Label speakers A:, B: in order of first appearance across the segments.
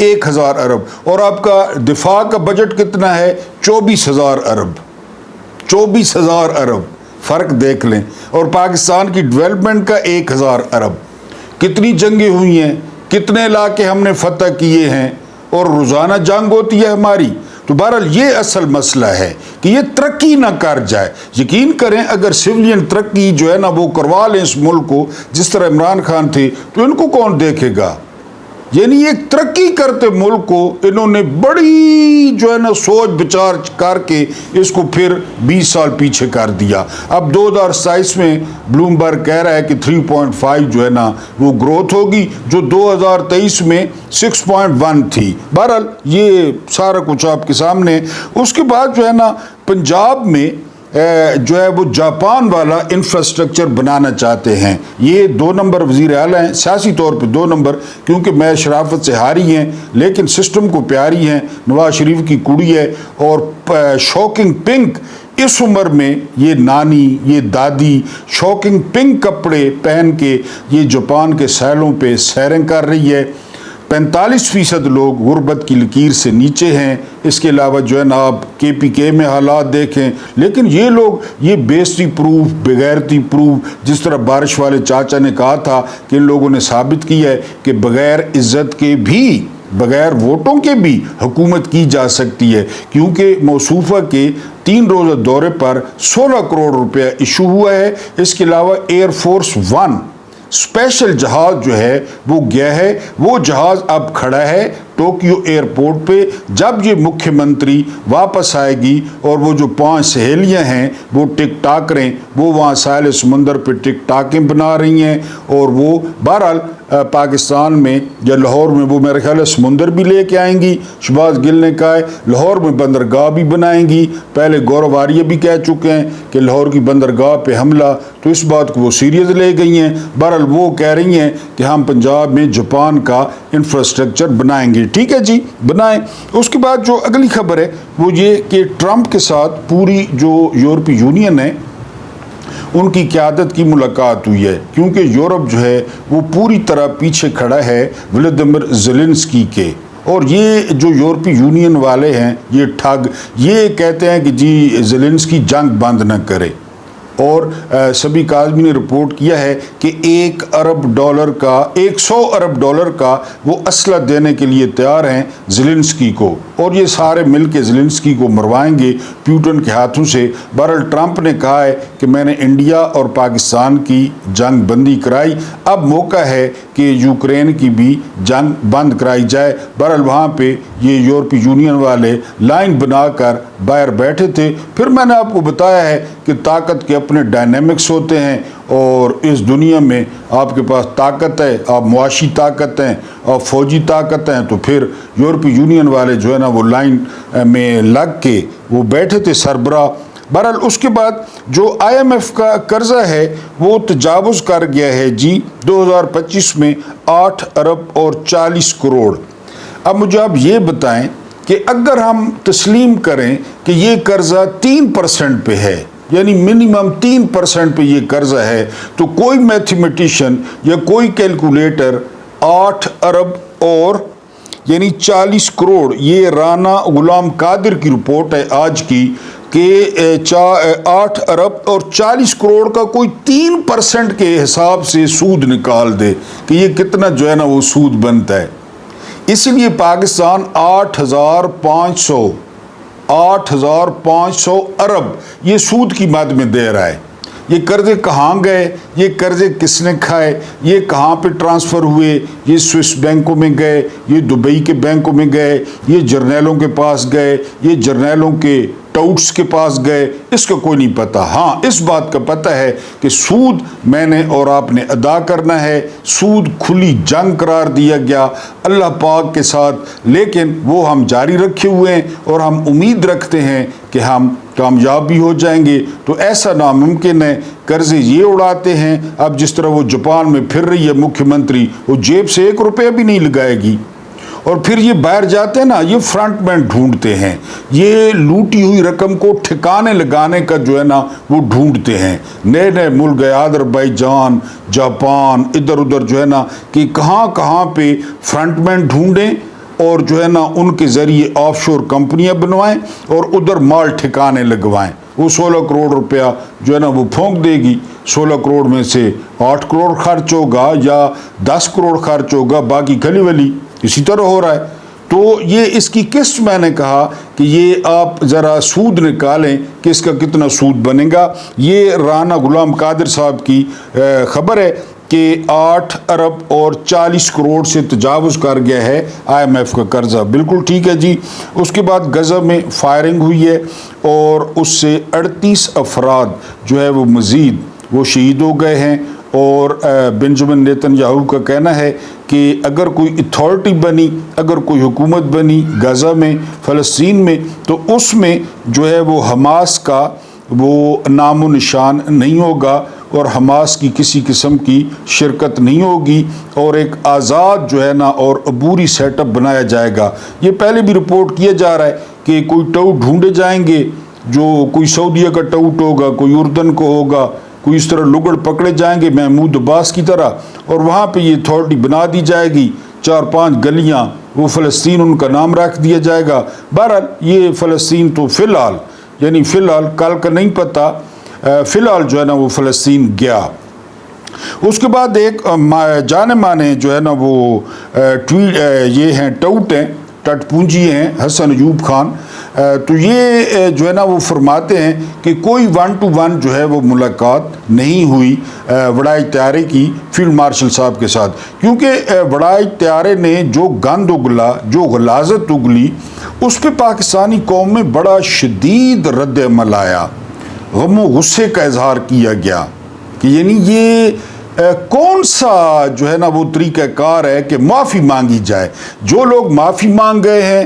A: 1000 ارب اور آپ کا دفاع کا بجٹ کتنا ہے 24,000 ارب 24,000 ارب فرق دیکھ لیں اور پاکستان کی ڈیولپمنٹ کا 1000 ارب کتنی جنگیں ہوئی ہیں کتنے علاقے ہم نے فتح کیے ہیں اور روزانہ جنگ ہوتی ہے ہماری تو بہرحال یہ اصل مسئلہ ہے کہ یہ ترقی نہ کر جائے یقین کریں اگر سویلین ترقی جو ہے نا وہ کروا لیں اس ملک کو جس طرح عمران خان تھے تو ان کو کون دیکھے گا یعنی ایک ترقی کرتے ملک کو انہوں نے بڑی جو ہے نا سوچ بچار کر کے اس کو پھر 20 سال پیچھے کر دیا اب 2027 میں بلومبرگ کہہ رہا ہے کہ 3.5 جو ہے نا وہ گروتھ ہوگی جو 2023 میں 6.1 تھی بہرحال یہ سارا کچھ آپ کے سامنے اس کے بعد جو ہے نا پنجاب میں جو ہے وہ جاپان والا انفراسٹرکچر بنانا چاہتے ہیں یہ 2 نمبر وزیر اعلیٰ ہیں سیاسی طور پہ 2 نمبر کیونکہ میں شرافت سے ہاری ہیں لیکن سسٹم کو پیاری ہیں نواز شریف کی کڑی ہے اور شوکنگ پنک اس عمر میں یہ نانی یہ دادی شوکنگ پنک کپڑے پہن کے یہ جاپان کے سیلوں پہ سیریں کر رہی ہے 45% لوگ غربت کی لکیر سے نیچے ہیں اس کے علاوہ جو ہے نا آپ KPK میں حالات دیکھیں لیکن یہ لوگ یہ بےعزتی پروف بغیرتی پروف جس طرح بارش والے چاچا نے کہا تھا کہ ان لوگوں نے ثابت کیا ہے کہ بغیر عزت کے بھی بغیر ووٹوں کے بھی حکومت کی جا سکتی ہے کیونکہ موصوفہ کے 3 روزہ دورے پر 16 کروڑ روپیہ ایشو ہوا ہے اس کے علاوہ ایئر فورس 1 اسپیشل جہاز جو ہے وہ گیا ہے وہ جہاز اب کھڑا ہے ٹوکیو ایئرپورٹ پہ جب یہ مکھیہ منتری واپس آئے گی اور وہ جو 5 سہیلیاں ہیں وہ ٹک ٹاکریں وہ وہاں ساحل سمندر پہ ٹک ٹاکیں بنا رہی ہیں اور وہ بہرحال پاکستان میں یا لاہور میں وہ میرے خیال ہے سمندر بھی لے کے آئیں گی شہباز گل نے کہا ہے لاہور میں بندرگاہ بھی بنائیں گی پہلے گورو آریہ بھی کہہ چکے ہیں کہ لاہور کی بندرگاہ پہ حملہ تو اس بات کو وہ سیریس لے گئی ہیں بہرحال وہ کہہ رہی ہیں کہ ہم پنجاب میں جاپان کا انفراسٹرکچر بنائیں گے ٹھیک ہے جی بنائیں اس کے بعد جو اگلی خبر ہے وہ یہ کہ ٹرمپ کے ساتھ پوری جو یورپی یونین ہے ان کی قیادت کی ملاقات ہوئی ہے کیونکہ یورپ جو ہے وہ پوری طرح پیچھے کھڑا ہے ولادیمیر زیلنسکی کے اور یہ جو یورپی یونین والے ہیں یہ ٹھگ یہ کہتے ہیں کہ جی زیلنسکی جنگ بند نہ کرے اور سبھی کاظمی نے رپورٹ کیا ہے کہ $1 ارب کا وہ اسلحہ دینے کے لیے تیار ہیں زیلنسکی کو اور یہ سارے مل کے زیلنسکی کو مروائیں گے پیوٹن کے ہاتھوں سے بہرحال ٹرمپ نے کہا ہے کہ میں نے انڈیا اور پاکستان کی جنگ بندی کرائی اب موقع ہے کہ یوکرین کی بھی جنگ بند کرائی جائے بہرحال وہاں پہ یہ یورپی یونین والے لائن بنا کر باہر بیٹھے تھے پھر میں نے آپ کو بتایا ہے کہ طاقت کے اپنے ڈائنامکس ہوتے ہیں اور اس دنیا میں آپ کے پاس طاقت ہے آپ معاشی طاقت ہیں اور فوجی طاقت ہیں تو پھر یورپی یونین والے جو ہے نا وہ لائن میں لگ کے وہ بیٹھے تھے سربراہ بہرحال اس کے بعد جو IMF کا قرضہ ہے وہ تجاوز کر گیا ہے جی 2025 میں 8 ارب اور 40 کروڑ اب مجھے آپ یہ بتائیں کہ اگر ہم تسلیم کریں کہ یہ قرضہ 3% پہ ہے یعنی منیمم 3% پہ یہ قرضہ ہے تو کوئی میتھمیٹیشین یا کوئی کیلکولیٹر 8 ارب اور یعنی 40 کروڑ یہ رانا غلام قادر کی رپورٹ ہے آج کی کہ 8 ارب اور 40 کروڑ کا کوئی 3% کے حساب سے سود نکال دے کہ یہ کتنا جو ہے نا وہ سود بنتا ہے اس لیے پاکستان 8,500 ارب یہ سود کی مد میں دے رہا ہے یہ قرضے کہاں گئے یہ قرضے کس نے کھائے یہ کہاں پہ ٹرانسفر ہوئے یہ سوئس بینکوں میں گئے یہ دبئی کے بینکوں میں گئے یہ جرنیلوں کے پاس گئے یہ جرنیلوں کے ٹاؤٹس کے پاس گئے اس کا کوئی نہیں پتہ ہاں اس بات کا پتہ ہے کہ سود میں نے اور آپ نے ادا کرنا ہے سود کھلی جنگ قرار دیا گیا اللہ پاک کے ساتھ لیکن وہ ہم جاری رکھے ہوئے ہیں اور ہم امید رکھتے ہیں کہ ہم کامیاب بھی ہو جائیں گے تو ایسا ناممکن ہے قرضے یہ اڑاتے ہیں اب جس طرح وہ جاپان میں پھر رہی ہے مکھیہ منتری وہ جیب سے 1 روپیہ بھی نہیں لگائے گی اور پھر یہ باہر جاتے ہیں نا یہ فرنٹ مین ڈھونڈتے ہیں یہ لوٹی ہوئی رقم کو ٹھکانے لگانے کا جو ہے نا وہ ڈھونڈتے ہیں نئے نئے ملک گئے آذربائیجان جاپان ادھر ادھر جو ہے نا کہ کہاں کہاں پہ فرنٹ مین ڈھونڈیں اور جو ہے نا ان کے ذریعے آف شور کمپنیاں بنوائیں اور ادھر مال ٹھکانے لگوائیں. وہ 16 کروڑ روپیہ جو ہے نا وہ پھونک دے گی. 16 کروڑ میں سے 8 کروڑ خرچ ہوگا یا 10 کروڑ خرچ ہوگا, باقی گلی ولی اسی طرح ہو رہا ہے. تو یہ اس کی قسط میں نے کہا کہ یہ آپ ذرا سود نکالیں کہ اس کا کتنا سود بنے گا. یہ رانا غلام قادر صاحب کی خبر ہے کہ 8 ارب اور 40 کروڑ سے تجاوز کر گیا ہے IMF کا قرضہ. بالکل ٹھیک ہے جی. اس کے بعد غزہ میں فائرنگ ہوئی ہے اور اس سے 38 افراد جو ہے وہ مزید وہ شہید ہو گئے ہیں. اور بنجمن نیتن یاہو کا کہنا ہے کہ اگر کوئی اتھارٹی بنی, اگر کوئی حکومت بنی غزہ میں, فلسطین میں, تو اس میں جو ہے وہ حماس کا وہ نام و نشان نہیں ہوگا اور حماس کی کسی قسم کی شرکت نہیں ہوگی اور ایک آزاد جو ہے نا اور عبوری سیٹ اپ بنایا جائے گا. یہ پہلے بھی رپورٹ کیا جا رہا ہے کہ کوئی ٹاؤٹ ڈھونڈے جائیں گے, جو کوئی سعودیہ کا ٹاؤٹ ہوگا, کوئی اردن کو ہوگا, کوئی اس طرح لگڑ پکڑے جائیں گے محمود عباس کی طرح, اور وہاں پہ یہ اتھارٹی بنا دی جائے گی. 4-5 گلیاں وہ فلسطین ان کا نام رکھ دیا جائے گا. بہرحال یہ فلسطین تو فی الحال کل کا نہیں پتہ, فی الحال جو ہے نا وہ فلسطین گیا. اس کے بعد ایک جانے مانے جو ہے نا وہ یہ ہیں ٹاؤٹ ہیں, ٹٹ پونجی ہیں, حسن ایوب خان. تو یہ جو ہے نا وہ فرماتے ہیں کہ کوئی 1 to 1 جو ہے وہ ملاقات نہیں ہوئی وڑائی تیارے کی فیلڈ مارشل صاحب کے ساتھ, کیونکہ وڑائی تیارے نے جو گند اگلا, جو غلاظت اگلی, اس پہ پاکستانی قوم میں بڑا شدید رد عمل آیا. غم و غصے کا اظہار کیا گیا کہ یعنی یہ کون سا جو ہے نا وہ طریقہ کار ہے کہ معافی مانگی جائے. جو لوگ معافی مانگ گئے ہیں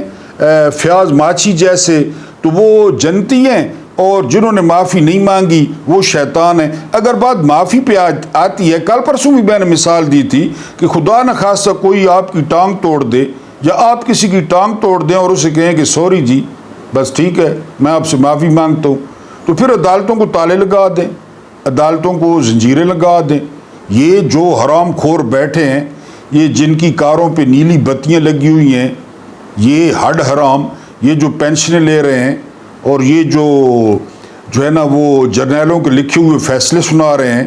A: فیاض ماچھی جیسے, تو وہ جنتی ہیں, اور جنہوں نے معافی نہیں مانگی وہ شیطان ہیں. اگر بات معافی پہ آتی ہے, کل پرسوں بھی میں نے مثال دی تھی کہ خدا نہ خواستہ کوئی آپ کی ٹانگ توڑ دے یا آپ کسی کی ٹانگ توڑ دیں اور اسے کہیں کہ سوری جی بس ٹھیک ہے میں آپ سے معافی مانگتا ہوں, تو پھر عدالتوں کو تالے لگا دیں, عدالتوں کو زنجیریں لگا دیں. یہ جو حرام خور بیٹھے ہیں, یہ جن کی کاروں پہ نیلی بتیاں لگی ہوئی ہیں, یہ ہڈ حرام, یہ جو پینشنیں لے رہے ہیں اور یہ جو ہے نا وہ جرنیلوں کے لکھے ہوئے فیصلے سنا رہے ہیں,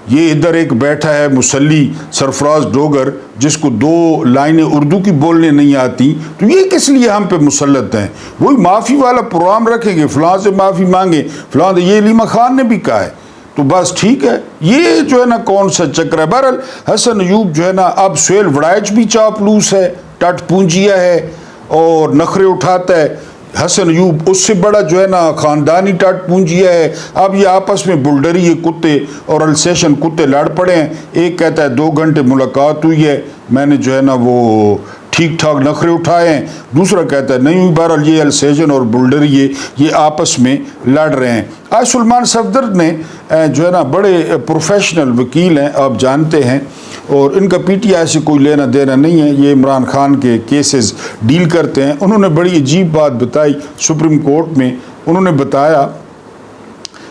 A: یہ ادھر ایک بیٹھا ہے مسلی سرفراز ڈوگر جس کو 2 لائنیں اردو کی بولنے نہیں آتی, تو یہ کس لیے ہم پہ مسلط ہیں. وہی معافی والا پروگرام رکھیں گے, فلاں سے معافی مانگیں, فلاں سے, یہ علیمہ خان نے بھی کہا ہے, تو بس ٹھیک ہے. یہ جو ہے نا کون سا چکر ہے. بہرحال حسن ایوب جو ہے نا, اب سہیل وڑائچ بھی چاپلوس ہے, ٹٹ پونجیا ہے اور نخرے اٹھاتا ہے. حسن ایوب اس سے بڑا جو ہے نا خاندانی ٹٹ پونجیا ہے. اب یہ آپس میں بلڈری کتے اور السیشن کتے لڑ پڑے ہیں. ایک کہتا ہے 2 گھنٹے ملاقات ہوئی ہے, میں نے جو ہے نا وہ ٹھیک ٹھاک نخرے اٹھائے ہیں, دوسرا کہتا ہے نہیں ہوئی. بہرحال یہ السیشن اور بلڈری یہ آپس میں لڑ رہے ہیں. آج سلمان صفدر نے جو ہے نا بڑے پروفیشنل وکیل ہیں, آپ جانتے ہیں, اور ان کا پی ٹی آئی سے کوئی لینا دینا نہیں ہے, یہ عمران خان کے کیسز ڈیل کرتے ہیں. انہوں نے بڑی عجیب بات بتائی سپریم کورٹ میں. انہوں نے بتایا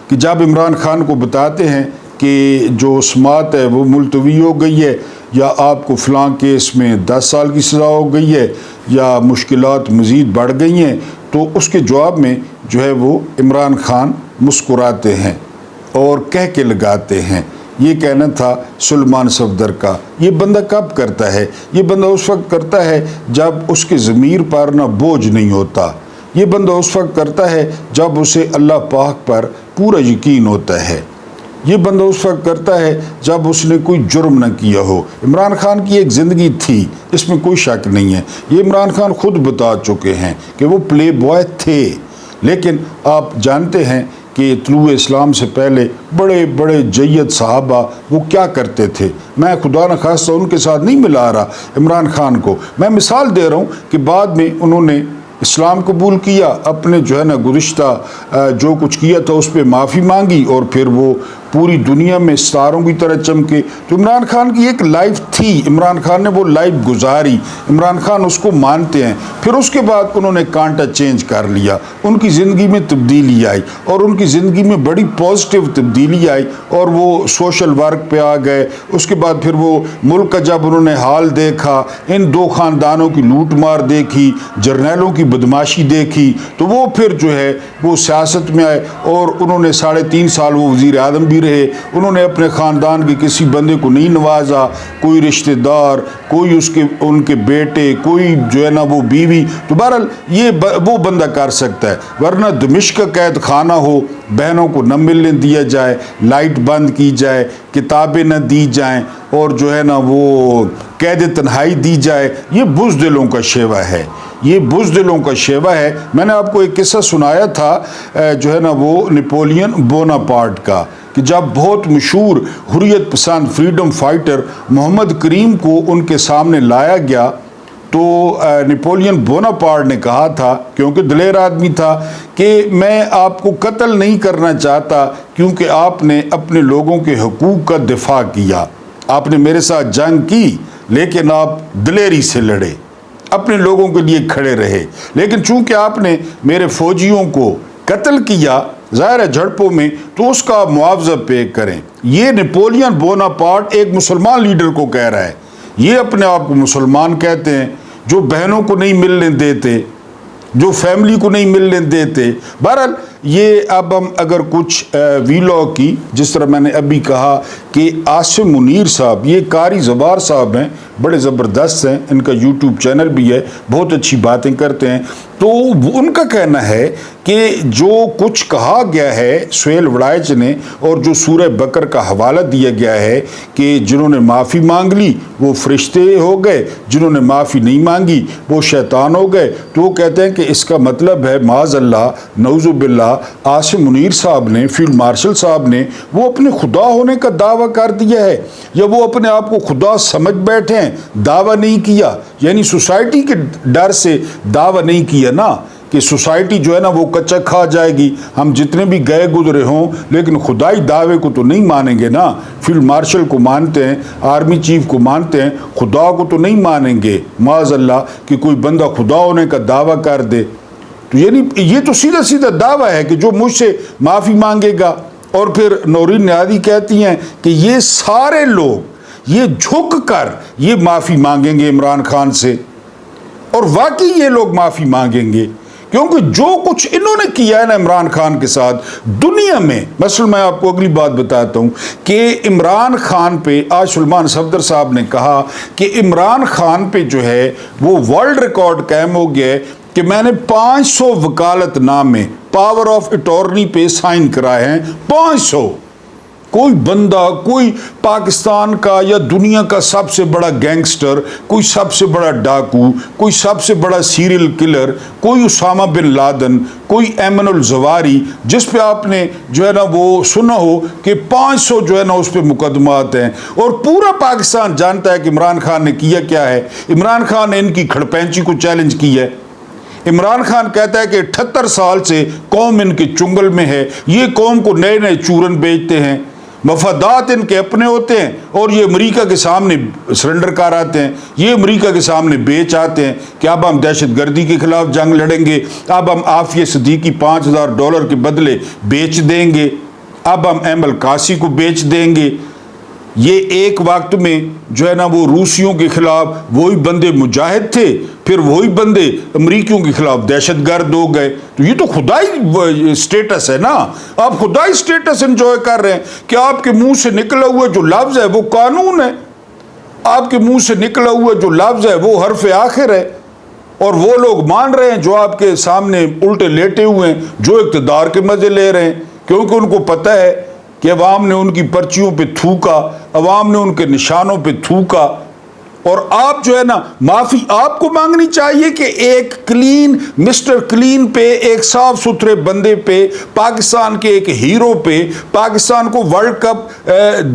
A: کہ جب عمران خان کو بتاتے ہیں کہ جو سماعت ہے وہ ملتوی ہو گئی ہے, یا آپ کو فلاں کیس میں 10 سال کی سزا ہو گئی ہے, یا مشکلات مزید بڑھ گئی ہیں, تو اس کے جواب میں جو ہے وہ عمران خان مسکراتے ہیں اور کہہ کے لگاتے ہیں. یہ کہنا تھا سلمان صفدر کا. یہ بندہ کب کرتا ہے؟ یہ بندہ اس وقت کرتا ہے جب اس کے ضمیر پر نہ بوجھ نہیں ہوتا. یہ بندہ اس وقت کرتا ہے جب اسے اللہ پاک پر پورا یقین ہوتا ہے. یہ بندہ اس وقت کرتا ہے جب اس نے کوئی جرم نہ کیا ہو. عمران خان کی ایک زندگی تھی, اس میں کوئی شک نہیں ہے. یہ عمران خان خود بتا چکے ہیں کہ وہ پلے بوائے تھے, لیکن آپ جانتے ہیں کہ طلوع اسلام سے پہلے بڑے بڑے جید صحابہ وہ کیا کرتے تھے. میں خدا نہ خواستہ ان کے ساتھ نہیں ملا رہا عمران خان کو, میں مثال دے رہا ہوں کہ بعد میں انہوں نے اسلام قبول کیا, اپنے جو ہے نا گزشتہ جو کچھ کیا تھا اس پہ معافی مانگی, اور پھر وہ پوری دنیا میں ستاروں کی طرح چمکے. تو عمران خان کی ایک لائف تھی, عمران خان نے وہ لائف گزاری, عمران خان اس کو مانتے ہیں. پھر اس کے بعد انہوں نے کانٹا چینج کر لیا, ان کی زندگی میں تبدیلی آئی اور ان کی زندگی میں بڑی پازیٹیو تبدیلی آئی اور وہ سوشل ورک پہ آ گئے. اس کے بعد پھر وہ ملک کا جب انہوں نے حال دیکھا, ان دو خاندانوں کی لوٹ مار دیکھی, جرنیلوں کی بدماشی دیکھی, تو وہ پھر جو ہے وہ سیاست میں آئے اور انہوں نے 3.5 سال وہ وزیر اعظم بھی رہے. انہوں نے اپنے خاندان کے کسی بندے کو نہیں نوازا, کوئی رشتہ دار, کوئی ان کے بیٹے, کوئی جو ہے نا وہ بیوی. تو بہرحال یہ وہ بندہ کر سکتا ہے, ورنہ دمشق کا قید خانہ ہو, بہنوں کو نہ ملنے دیا جائے, لائٹ بند کی جائے, کتابیں نہ دی جائیں اور جو ہے نا وہ قید تنہائی دی جائے, یہ بزدلوں کا شیوا ہے, یہ بزدلوں کا شیوا ہے. میں نے آپ کو ایک قصہ سنایا تھا جو ہے نا وہ نیپولین بوناپارٹ کا, کہ جب بہت مشہور حریت پسند فریڈم فائٹر محمد کریم کو ان کے سامنے لایا گیا تو نیپولین بوناپارٹ نے کہا تھا, کیونکہ دلیر آدمی تھا, کہ میں آپ کو قتل نہیں کرنا چاہتا کیونکہ آپ نے اپنے لوگوں کے حقوق کا دفاع کیا, آپ نے میرے ساتھ جنگ کی لیکن آپ دلیری سے لڑے, اپنے لوگوں کے لیے کھڑے رہے, لیکن چونکہ آپ نے میرے فوجیوں کو قتل کیا ظاہر ہے جھڑپوں میں, تو اس کا معاوضہ پے کریں. یہ نیپولین بوناپارٹ ایک مسلمان لیڈر کو کہہ رہا ہے, یہ اپنے آپ کو مسلمان کہتے ہیں, جو بہنوں کو نہیں ملنے دیتے, جو فیملی کو نہیں ملنے دیتے. بہرحال یہ اب ہم اگر کچھ ویلاگ کی, جس طرح میں نے ابھی کہا کہ عاصم منیر صاحب, یہ قاری زوار صاحب ہیں, بڑے زبردست ہیں, ان کا یوٹیوب چینل بھی ہے, بہت اچھی باتیں کرتے ہیں. تو ان کا کہنا ہے کہ جو کچھ کہا گیا ہے سہیل وڑائچ نے, اور جو سورہ بقر کا حوالہ دیا گیا ہے کہ جنہوں نے معافی مانگ لی وہ فرشتے ہو گئے, جنہوں نے معافی نہیں مانگی وہ شیطان ہو گئے, تو وہ کہتے ہیں کہ اس کا مطلب ہے معاذ اللہ نعوذ باللہ عاصم منیر صاحب نے, فیلڈ مارشل صاحب نے, وہ اپنے خدا ہونے کا دعویٰ کر دیا ہے, یا وہ اپنے آپ کو خدا سمجھ بیٹھے ہیں, دعویٰ نہیں کیا. یعنی سوسائٹی کے ڈر سے دعویٰ نہیں کیا نا, کہ سوسائٹی جو ہے نا وہ کچا کھا جائے گی, ہم جتنے بھی گئے گزرے ہوں لیکن خدائی دعوے کو تو نہیں مانیں گے نا. فیلڈ مارشل کو مانتے ہیں, آرمی چیف کو مانتے ہیں, خدا کو تو نہیں مانیں گے معاذ اللہ کہ کوئی بندہ خدا ہونے کا دعویٰ کر دے. تو یعنی یہ تو سیدھا سیدھا دعویٰ ہے کہ جو مجھ سے معافی مانگے گا. اور پھر نورین نیازی کہتی ہیں کہ یہ سارے لوگ یہ جھک کر یہ معافی مانگیں گے عمران خان سے, اور واقعی یہ لوگ معافی مانگیں گے, کیونکہ جو کچھ انہوں نے کیا ہے نا عمران خان کے ساتھ دنیا میں. مثلا میں آپ کو اگلی بات بتاتا ہوں کہ عمران خان پہ آج سلمان صفدر صاحب نے کہا کہ عمران خان پہ جو ہے وہ ورلڈ ریکارڈ قائم ہو گیا ہے کہ میں نے 500 وکالت نامے پاور آف اٹارنی پہ سائن کرائے ہیں. 500. کوئی بندہ, کوئی پاکستان کا یا دنیا کا سب سے بڑا گینگسٹر, کوئی سب سے بڑا ڈاکو, کوئی سب سے بڑا سیریل کلر, کوئی اسامہ بن لادن, کوئی ایمن الزواری, جس پہ آپ نے جو ہے نا وہ سنا ہو کہ 500 جو ہے نا اس پہ مقدمات ہیں, اور پورا پاکستان جانتا ہے کہ عمران خان نے کیا کیا ہے. عمران خان نے ان کی کھڑپینچی کو چیلنج کی ہے. عمران خان کہتا ہے کہ 78 سال سے قوم ان کے چنگل میں ہے, یہ قوم کو نئے نئے چورن بیچتے ہیں, مفادات ان کے اپنے ہوتے ہیں, اور یہ امریکہ کے سامنے سرنڈر کر آتے ہیں, یہ امریکہ کے سامنے بیچ آتے ہیں کہ اب ہم دہشت گردی کے خلاف جنگ لڑیں گے, اب ہم عافیہ صدیقی $5000 کے بدلے بیچ دیں گے, اب ہم ایمل قاسی کو بیچ دیں گے. یہ ایک وقت میں جو ہے نا وہ روسیوں کے خلاف وہی بندے مجاہد تھے, پھر وہی بندے امریکیوں کے خلاف دہشت گرد ہو گئے. تو یہ تو خدائی سٹیٹس ہے نا, آپ خدائی سٹیٹس انجوائے کر رہے ہیں کہ آپ کے منہ سے نکلا ہوا جو لفظ ہے وہ قانون ہے, آپ کے منہ سے نکلا ہوا جو لفظ ہے وہ حرف آخر ہے, اور وہ لوگ مان رہے ہیں جو آپ کے سامنے الٹے لیٹے ہوئے ہیں, جو اقتدار کے مزے لے رہے ہیں, کیونکہ ان کو پتہ ہے کہ عوام نے ان کی پرچیوں پہ تھوکا, عوام نے ان کے نشانوں پہ تھوکا. اور آپ جو ہے نا معافی آپ کو مانگنی چاہیے کہ ایک کلین مسٹر کلین پہ, ایک صاف ستھرے بندے پہ, پاکستان کے ایک ہیرو پہ, پاکستان کو ورلڈ کپ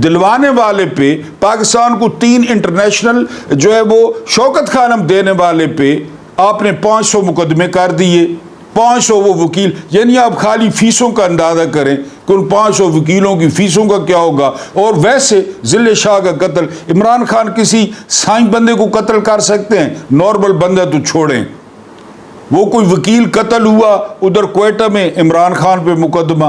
A: دلوانے والے پہ, پاکستان کو 3 انٹرنیشنل جو ہے وہ شوکت خانم دینے والے پہ آپ نے 500 مقدمے کر دیے. 500 وہ وکیل، یعنی آپ خالی فیسوں کا اندازہ کریں کہ ان 500 وکیلوں کی فیسوں کا کیا ہوگا۔ اور ویسے ذل شاہ کا قتل، عمران خان کسی سائیں بندے کو قتل کر سکتے ہیں؟ نارمل بندہ تو چھوڑیں، وہ کوئی وکیل قتل ہوا ادھر کوئٹہ میں، عمران خان پہ مقدمہ،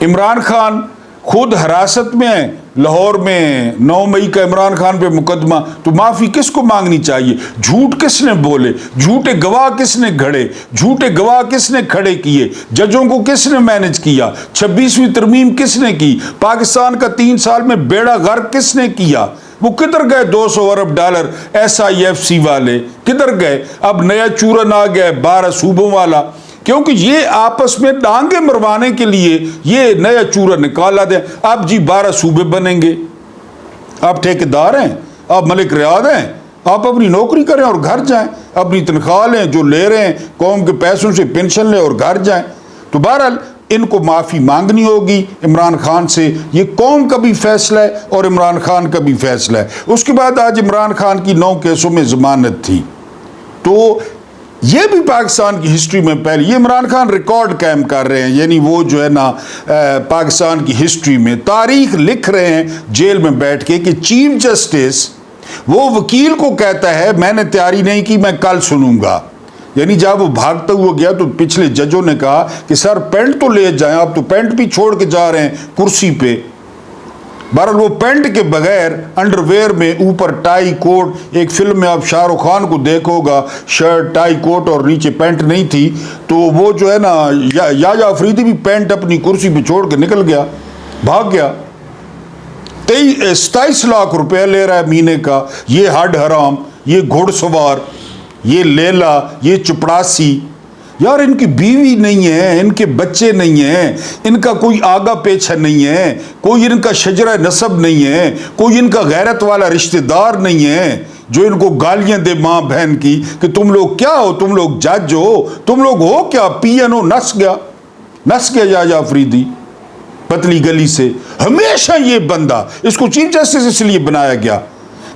A: عمران خان خود حراست میں ہیں لاہور میں، 9 مئی کا عمران خان پہ مقدمہ، تو معافی کس کو مانگنی چاہیے؟ جھوٹ کس نے بولے؟ جھوٹے گواہ کس نے گھڑے؟ جھوٹے گواہ کس نے کھڑے کیے؟ ججوں کو کس نے مینج کیا؟ 26ویں ترمیم کس نے کی؟ پاکستان کا 3 سال میں بیڑا غرق کس نے کیا؟ وہ کدھر گئے 200 ارب ڈالر SIFC والے؟ کدھر گئے؟ اب نیا چورن آ گیا 12 صوبوں والا، کیونکہ یہ آپس میں ڈانگیں مروانے کے لیے یہ نیا چورا نکالا دیں۔ اب جی 12 صوبے بنیں گے، آپ ٹھیکیدار ہیں، آپ ملک ریاض ہیں، آپ اپنی نوکری کریں اور گھر جائیں، اپنی تنخواہ لیں جو لے رہے ہیں، قوم کے پیسوں سے پینشن لیں اور گھر جائیں۔ تو بہرحال ان کو معافی مانگنی ہوگی عمران خان سے، یہ قوم کا بھی فیصلہ ہے اور عمران خان کا بھی فیصلہ ہے۔ اس کے بعد آج عمران خان کی 9 کیسوں میں ضمانت تھی، تو یہ بھی پاکستان کی ہسٹری میں پہلے، یہ عمران خان ریکارڈ قائم کر رہے ہیں، یعنی وہ جو ہے نا پاکستان کی ہسٹری میں تاریخ لکھ رہے ہیں جیل میں بیٹھ کے کہ چیف جسٹس وہ وکیل کو کہتا ہے میں نے تیاری نہیں کی، میں کل سنوں گا۔ یعنی جب وہ بھاگتا ہوا گیا تو پچھلے ججوں نے کہا کہ سر پینٹ تو لے جائیں، آپ تو پینٹ بھی چھوڑ کے جا رہے ہیں کرسی پہ۔ بہرحال وہ پینٹ کے بغیر انڈر ویئر میں اوپر ٹائی کوٹ، ایک فلم میں آپ شاہ رخ خان کو دیکھو گا شرٹ ٹائی کوٹ اور نیچے پینٹ نہیں تھی، تو وہ جو ہے نا یاجا افریدی بھی پینٹ اپنی کرسی پہ چھوڑ کے نکل گیا، بھاگ گیا۔ 27 لاکھ روپے لے رہا ہے مہینے کا، یہ ہڈ حرام، یہ گھڑ سوار، یہ لیلا، یہ چپڑاسی۔ یار ان کی بیوی نہیں ہے، ان کے بچے نہیں ہیں، ان کا کوئی آگا پیچھا نہیں ہے، کوئی ان کا شجرہ نسب نہیں ہے، کوئی ان کا غیرت والا رشتہ دار نہیں ہے جو ان کو گالیاں دے ماں بہن کی کہ تم لوگ کیا ہو، تم لوگ جج ہو، تم لوگ ہو کیا، PNO نس گیا یاجا افریدی پتلی گلی سے۔ ہمیشہ یہ بندہ، اس کو چیف جسٹس اس لیے بنایا گیا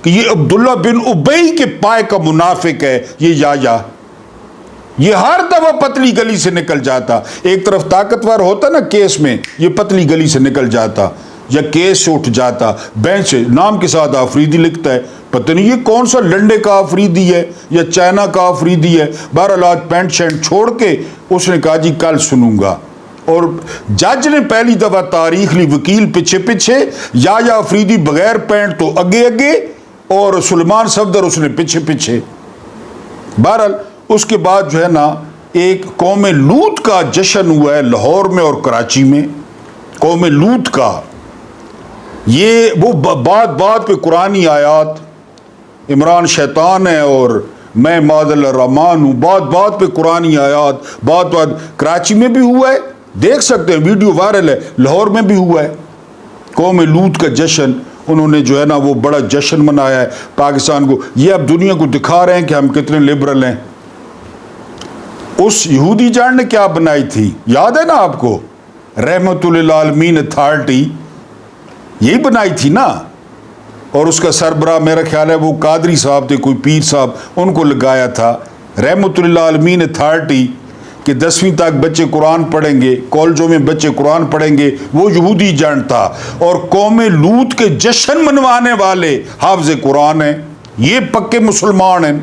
A: کہ یہ عبداللہ بن ابی کے پائے کا منافق ہے یہ یاجا، یہ ہر دفعہ پتلی گلی سے نکل جاتا، ایک طرف طاقتور ہوتا نا کیس میں، یہ پتلی گلی سے نکل جاتا یا کیس سے اٹھ جاتا، بینچ سے نام کے ساتھ آفریدی لکھتا ہے، پتہ نہیں یہ کون سا لنڈے کا آفریدی ہے یا چائنا کا آفریدی ہے۔ بہرحال آج پینٹ شینٹ چھوڑ کے اس نے کہا جی کل سنوں گا، اور جج نے پہلی دفعہ تاریخ لی، وکیل پیچھے پیچھے، یاجا افریدی بغیر پینٹ تو اگے اگے اور سلیمان صفدر اس نے پیچھے پیچھے۔ بہرحال اس کے بعد جو ہے نا ایک قوم لوط کا جشن ہوا ہے لاہور میں اور کراچی میں، قوم لوط کا، یہ وہ بات پہ قرآنی آیات، عمران شیطان ہے اور میں معاذ اللہ الرحمن ہوں، بات پہ قرآنی آیات، بات کراچی میں بھی ہوا ہے، دیکھ سکتے ہیں ویڈیو وائرل ہے، لاہور میں بھی ہوا ہے قوم لوط کا جشن۔ انہوں نے جو ہے نا وہ بڑا جشن منایا ہے پاکستان کو، یہ اب دنیا کو دکھا رہے ہیں کہ ہم کتنے لبرل ہیں۔ اس یہودی جان نے کیا بنائی تھی یاد ہے نا آپ کو؟ رحمت للعالمین اتھارٹی یہی بنائی تھی نا، اور اس کا سربراہ میرا خیال ہے وہ قادری صاحب تھے، کوئی پیر صاحب، ان کو لگایا تھا رحمت للعالمین اتھارٹی کہ 10ویں تک بچے قرآن پڑھیں گے، کالجوں میں بچے قرآن پڑھیں گے، وہ یہودی جان تھا۔ اور قوم لوط کے جشن منوانے والے حافظ قرآن ہیں، یہ پکے مسلمان ہیں،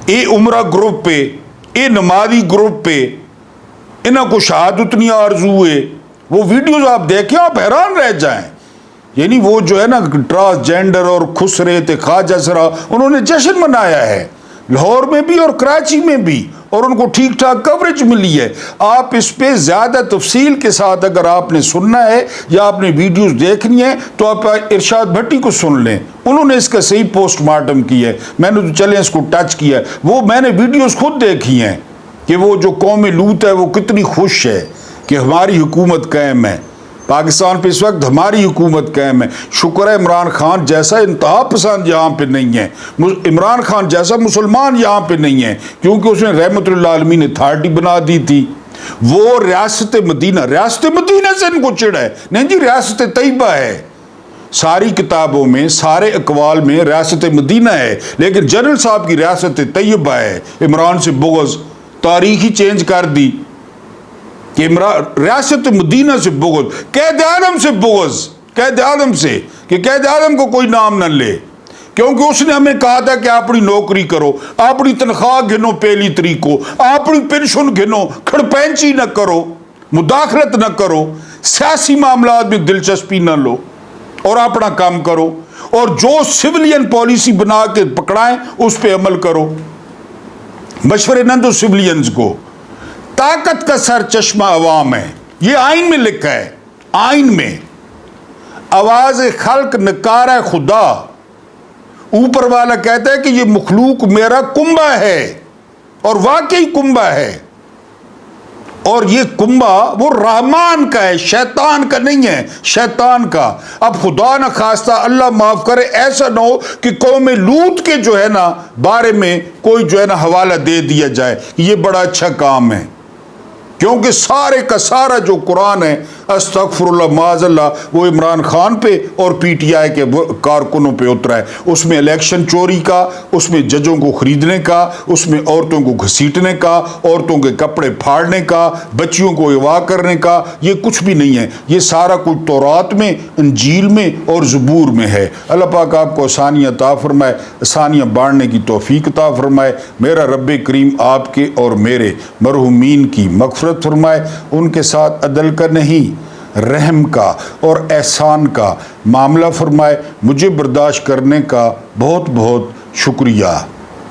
A: یہ عمرہ گروپ پہ، یہ نمازی گروپ پہ، انہوں کو شہادت نہیں آرزو ہے۔ وہ ویڈیوز آپ دیکھیں آپ حیران رہ جائیں، یعنی وہ جو ہے نا ٹرانسجینڈر اور خسرے تھے خواجہ سرا، انہوں نے جشن منایا ہے لاہور میں بھی اور کراچی میں بھی، اور ان کو ٹھیک ٹھاک کوریج ملی ہے۔ آپ اس پہ زیادہ تفصیل کے ساتھ اگر آپ نے سننا ہے یا آپ نے ویڈیوز دیکھنی ہے تو آپ ارشاد بھٹی کو سن لیں، انہوں نے اس کا صحیح پوسٹ مارٹم کیا ہے، میں نے تو چلیں اس کو ٹچ کیا ہے، وہ میں نے ویڈیوز خود دیکھی ہیں کہ وہ جو قوم لوط ہے وہ کتنی خوش ہے کہ ہماری حکومت قائم ہے پاکستان پہ، اس وقت ہماری حکومت قائم ہے۔ شکر ہے عمران خان جیسا انتہا پسند یہاں پہ نہیں ہے، عمران خان جیسا مسلمان یہاں پہ نہیں ہے، کیونکہ اس نے رحمت للعالمین اتھارٹی بنا دی تھی۔ وہ ریاست مدینہ سے ان کو چڑھا ہے، نہیں جی ریاست طیبہ ہے، ساری کتابوں میں سارے اقوال میں ریاست مدینہ ہے، لیکن جنرل صاحب کی ریاست طیبہ ہے۔ عمران سے بغض تاریخ ہی چینج کر دی کہ ریاست مدینہ سے بغض، قید اعظم سے بغض، قید اعظم سے، کہ قید اعظم کو کوئی نام نہ لے، کیونکہ اس نے ہمیں کہا تھا کہ اپنی نوکری کرو، اپنی تنخواہ گنو پہلی تاریخ کو، اپنی پینشن گنو، کھڑپینچی نہ کرو، مداخلت نہ کرو، سیاسی معاملات میں دلچسپی نہ لو اور اپنا کام کرو، اور جو سویلین پالیسی بنا کے پکڑائیں اس پہ عمل کرو۔ مشورے نہ دو سویلینز کو، طاقت کا سر چشمہ عوام ہے، یہ آئین میں لکھا ہے، آئین میں، آواز خلق نکارہ خدا، اوپر والا کہتا ہے کہ یہ مخلوق میرا کنبہ ہے، اور واقعی کنبہ ہے، اور یہ کنبہ وہ رحمان کا ہے، شیطان کا نہیں ہے، شیطان کا۔ اب خدا نہ خواستہ، اللہ معاف کرے، ایسا نہ ہو کہ قوم لوط کے جو ہے نا بارے میں کوئی جو ہے نا حوالہ دے دیا جائے کہ یہ بڑا اچھا کام ہے، کیونکہ سارے کا سارا جو قرآن ہے، استغفر اللہ معاذ اللہ، وہ عمران خان پہ اور پی ٹی آئی کے کارکنوں پہ اترا ہے۔ اس میں الیکشن چوری کا، اس میں ججوں کو خریدنے کا، اس میں عورتوں کو گھسیٹنے کا، عورتوں کے کپڑے پھاڑنے کا، بچیوں کو اغوا کرنے کا، یہ کچھ بھی نہیں ہے۔ یہ سارا کچھ تورات میں، انجیل میں اور زبور میں ہے۔ اللہ پاک آپ کو آسانیاں عطا فرمائے، آسانیاں بانٹنے کی توفیق عطا فرمائے۔ میرا رب کریم آپ کے اور میرے مرحومین کی مغفرت فرمائے، ان کے ساتھ عدل کا نہیں، رحم کا اور احسان کا معاملہ فرمائے۔ مجھے برداشت کرنے کا بہت بہت شکریہ۔